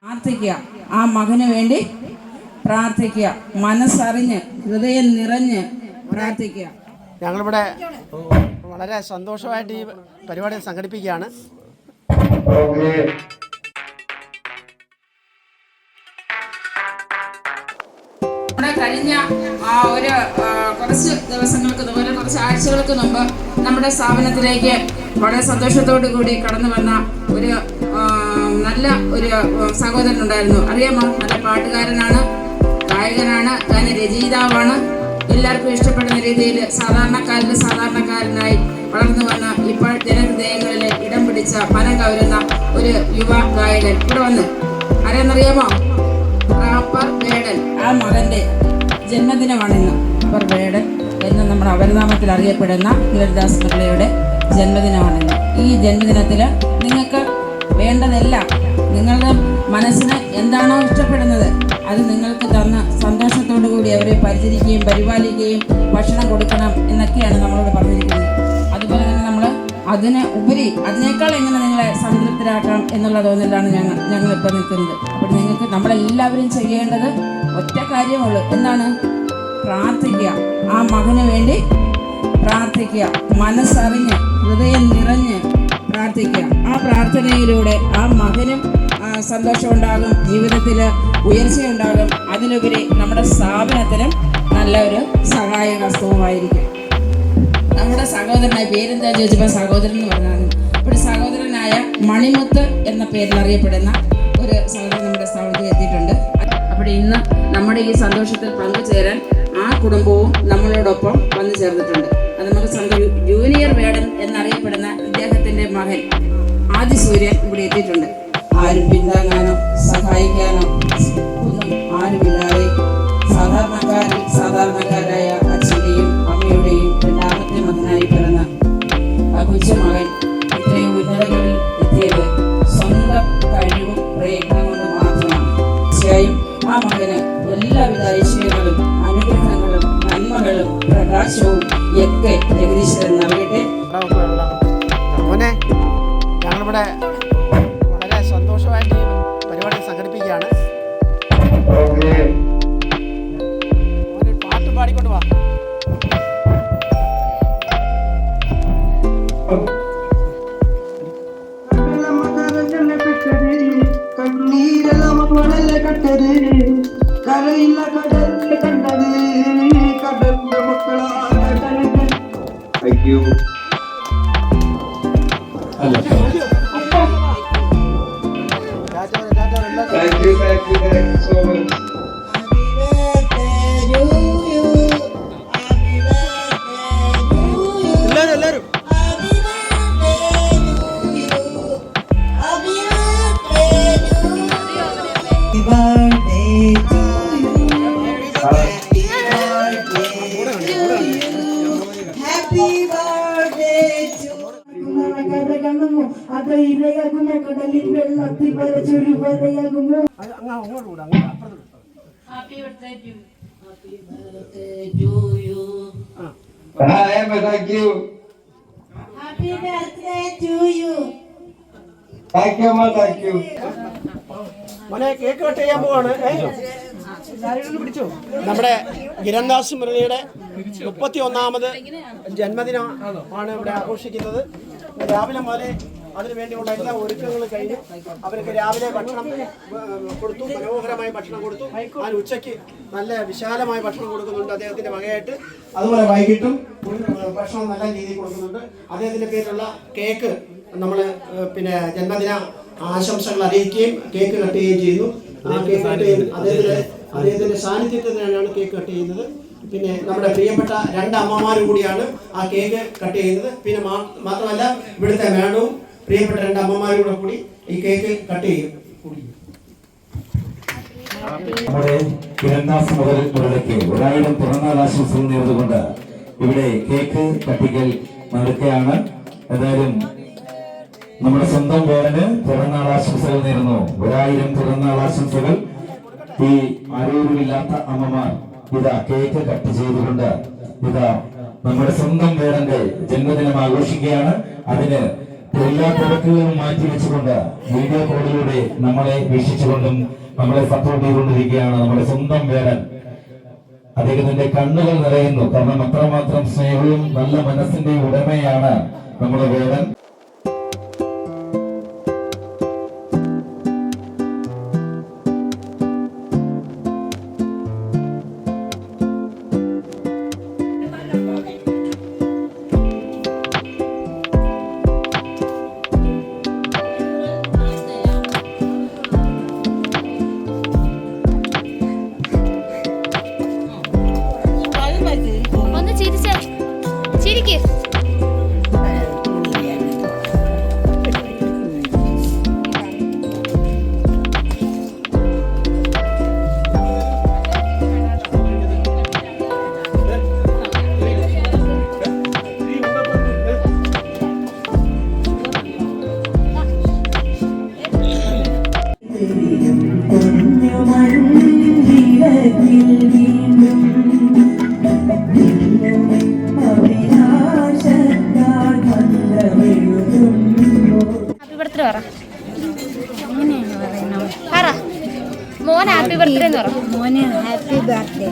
പ്രാർത്ഥിക്കുക, ആ മകന് വേണ്ടി പ്രാർത്ഥിക്കുക, മനസ്സറിഞ്ഞ് ഹൃദയം നിറഞ്ഞ് പ്രാർത്ഥിക്കുക. ഞങ്ങളിവിടെ വളരെ സന്തോഷമായിട്ട് ഈ പരിപാടി സംഘടിപ്പിക്കുകയാണ്. കഴിഞ്ഞ കുറച്ച് ദിവസങ്ങൾക്ക് മുമ്പ്, കുറച്ച് ആഴ്ചകൾക്ക് മുമ്പ് നമ്മുടെ സ്ഥാപനത്തിലേക്ക് വളരെ സന്തോഷത്തോടു കൂടി കടന്നു വന്ന ഒരു നല്ല ഒരു സഹോദരനുണ്ടായിരുന്നു. അറിയാമോ? നല്ല പാട്ടുകാരനാണ്, ഗായകനാണ്, ഗാനരചയിതാവാണ്. എല്ലാവർക്കും ഇഷ്ടപ്പെടുന്ന രീതിയിൽ സാധാരണക്കാരനായി വളർന്നു വന്ന ഇപ്പോൾ ജനഹൃദയങ്ങളിൽ ഇടം പിടിച്ച മനം കവരുന്ന ഒരു യുവ ഗായകൻ ഇവിടെ വന്ന് ആരെന്നറിയാമോ? റാപ്പർ വേടൻ. ആ മകന്റെ ജന്മദിനമാണിന്ന്. റാപ്പർ വേടൻ എന്ന് നമ്മുടെ അപരനാമത്തിൽ അറിയപ്പെടുന്ന ഹിരൺദാസ് പിള്ളയുടെ ജന്മദിനമാണിന്ന്. ഈ ജന്മദിനത്തിൽ നിങ്ങൾക്ക് വേണ്ടതെല്ലാം, നിങ്ങളുടെ മനസ്സിന് എന്താണോ ഇഷ്ടപ്പെടുന്നത് അത് നിങ്ങൾക്ക് തന്ന് സന്തോഷത്തോടു കൂടി അവരെ പരിചരിക്കുകയും പരിപാലിക്കുകയും ഭക്ഷണം കൊടുക്കണം എന്നൊക്കെയാണ് നമ്മളോട് പറഞ്ഞിരിക്കുന്നത്. അതുപോലെ തന്നെ നമ്മൾ അതിനേക്കാൾ എങ്ങനെ നിങ്ങളെ സംതൃപ്തരാക്കാം എന്നുള്ള തോന്നലാണ് ഞങ്ങളിപ്പോൾ നിൽക്കുന്നത്. അപ്പോൾ നിങ്ങൾക്ക് നമ്മളെല്ലാവരും ചെയ്യേണ്ടത് ഒറ്റ കാര്യമുള്ളൂ. എന്താണ്? പ്രാർത്ഥിക്കുക, ആ മകന് വേണ്ടി പ്രാർത്ഥിക്കുക, മനസ്സറിഞ്ഞ് ഹൃദയം നിറഞ്ഞ് പ്രാർത്ഥിക്കുക. ആ പ്രാർത്ഥനയിലൂടെ ആ മകനും സന്തോഷമുണ്ടാകും, ജീവിതത്തിൽ ഉയർച്ചയുണ്ടാകും, അതിലുപരി നമ്മുടെ സ്ഥാപനത്തിനും നല്ലൊരു സഹായ ഹസ്തവുമായിരിക്കും. നമ്മുടെ സഹോദരനായ പേരെന്താ ചോദിച്ചപ്പോൾ സഹോദരൻ എന്ന് പറഞ്ഞാൽ ഒരു സഹോദരനായ മണിമുത്ത് എന്ന പേരിൽ അറിയപ്പെടുന്ന ഒരു സഹോദരൻ നമ്മുടെ സ്ഥാപനത്തിൽ എത്തിയിട്ടുണ്ട്. അപ്പോൾ ഇന്ന് നമ്മുടെ ഈ സന്തോഷത്തിൽ പങ്കുചേരാൻ ആ കുടുംബവും നമ്മളോടൊപ്പം വന്നു ചേർന്നിട്ടുണ്ട്. അത് നമുക്ക് ജൂനിയർ വേടൻ എന്നറിയപ്പെടുന്ന ഇദ്ദേഹത്തിൻ്റെ മകൻ ആദിസൂര്യൻ ഇവിടെ എത്തിയിട്ടുണ്ട്. ആരും പിന്താങ്ങാനോ സഹായിക്കാനോ ഒന്നും ആരുമില്ലാതെ സാധാരണക്കാരായ അച്ഛൻ്റെയും അമ്മയുടെയും രണ്ടാമത്തെ മകനായി പിറന്ന ആ കൊച്ചുമകൻ ഇത്രയും ഉന്നതകളിൽ എത്തിയത് സ്വന്തം കഴിവും പ്രയത്നം കൊണ്ട് മാത്രമാണ്. തീർച്ചയായും ആ മകന് എല്ലാവിധ ഐശ്വര്യങ്ങളും അനുഗ്രഹങ്ങളും നന്മകളും പ്രകാശവും ഒക്കെ ജഗദീശ്വരൻ നൽകട്ടെ. മോനെ, ഞങ്ങളിവിടെ വളരെ സന്തോഷമായിട്ട് ഈ പരിപാടി സംഘടിപ്പിക്കുകയാണ്. മോനെ, പാട്ട് പാടിക്കൊണ്ട് വാ. കട്ടത് കരയില്ല കടലിൽ കണ്ടത് കടലിന്റെ മക്കളാണ്. Thank you. So much. കടലിൽ വെള്ളത്തിൽ വരച്ചൊരു വരയാകുമോ. Happy birthday to you. Thank you. Happy birthday to you. Thank you, ma. Thank you. മോനെ, കേക്ക് കട്ട് ചെയ്യാൻ പോവാണ്. നമ്മുടെ ഹിരൺദാസ് മുരളിയുടെ 31ാമത് ജന്മദിനം ആണ് ഇവിടെ ആഘോഷിക്കുന്നത്. രാവിലെ മുതലേ അതിനുവേണ്ടിയുള്ള എല്ലാ ഒരുക്കങ്ങളും കഴിഞ്ഞു. അവർക്ക് രാവിലെ ഭക്ഷണം കൊടുത്തു, മനോഹരമായ ഭക്ഷണം കൊടുത്തു. അതിന് ഉച്ചയ്ക്ക് നല്ല വിശാലമായ ഭക്ഷണം കൊടുക്കുന്നുണ്ട് അദ്ദേഹത്തിന്റെ വകയായിട്ട്. അതുപോലെ വൈകിട്ടും ഭക്ഷണം നല്ല രീതിയിൽ കൊടുക്കുന്നുണ്ട്. അദ്ദേഹത്തിന്റെ പേരിലുള്ള കേക്ക് നമ്മൾ ജന്മദിന ആശംസകൾ അറിയിക്കുകയും കേക്ക് കട്ട് ചെയ്യുകയും ചെയ്യുന്നു. ആ കേക്ക് കട്ട് ചെയ്യുന്നത് അദ്ദേഹത്തിന്റെ സാന്നിധ്യത്തിൽ തന്നെയാണ് കേക്ക് കട്ട് ചെയ്യുന്നത്. പിന്നെ നമ്മുടെ പ്രിയപ്പെട്ട 2 അമ്മമാരും കൂടിയാണ് ആ കേക്ക് കട്ട് ചെയ്യുന്നത്. പിന്നെ മാത്രമല്ല ഇവിടുത്തെ മേഡവും പ്രിയപ്പെട്ട 2 അമ്മമാരും കൂടി ഈ കേക്ക് കട്ട് ചെയ്യും. നമ്മുടെ ഹിരൺദാസ് മുരളിക്ക് 1000 പിറന്നാൾ ആശംസകൾ നേർന്നുകൊണ്ട് ഇവിടെ കേക്ക് കട്ടിക്കൽ നടക്കുകയാണ്. ഏതായാലും നമ്മുടെ സ്വന്തം വേടന് പിറന്നാൾ ആശംസകൾ നേരുന്നു. 1000 പിറന്നാൾ ആശംസകൾ. ഈ ആരോഗ്യമില്ലാത്ത അമ്മമാർ ഇതാ കേക്ക് കട്ട് ചെയ്തുകൊണ്ട് ഇതാ നമ്മുടെ സ്വന്തം വേടന്റെ ജന്മദിനം ആഘോഷിക്കുകയാണ്. അതിന് എല്ലാ തിരക്കുകളും മാറ്റി വെച്ചുകൊണ്ട് വീഡിയോ കോളിലൂടെ നമ്മളെ വീക്ഷിച്ചുകൊണ്ടും നമ്മളെ സപ്പോർട്ട് ചെയ്തുകൊണ്ടിരിക്കുകയാണ് നമ്മുടെ സ്വന്തം വേടൻ. അദ്ദേഹത്തിന്റെ കണ്ണുകൾ നിറയുന്നു. കാരണം അത്രമാത്രം സ്നേഹവും നല്ല മനസ്സിന്റെ ഉടമയാണ് നമ്മുടെ വേടൻ. ഒന്ന് ചിരിച്ചേ, ചിരിക്ക്. ഹാപ്പി ബർത്ത്ഡേ പറ. പറ മോൻ ഹാപ്പി ബർത്ത്ഡേ എന്ന് പറ. മോനെ ഹാപ്പി ബർത്ത്ഡേ.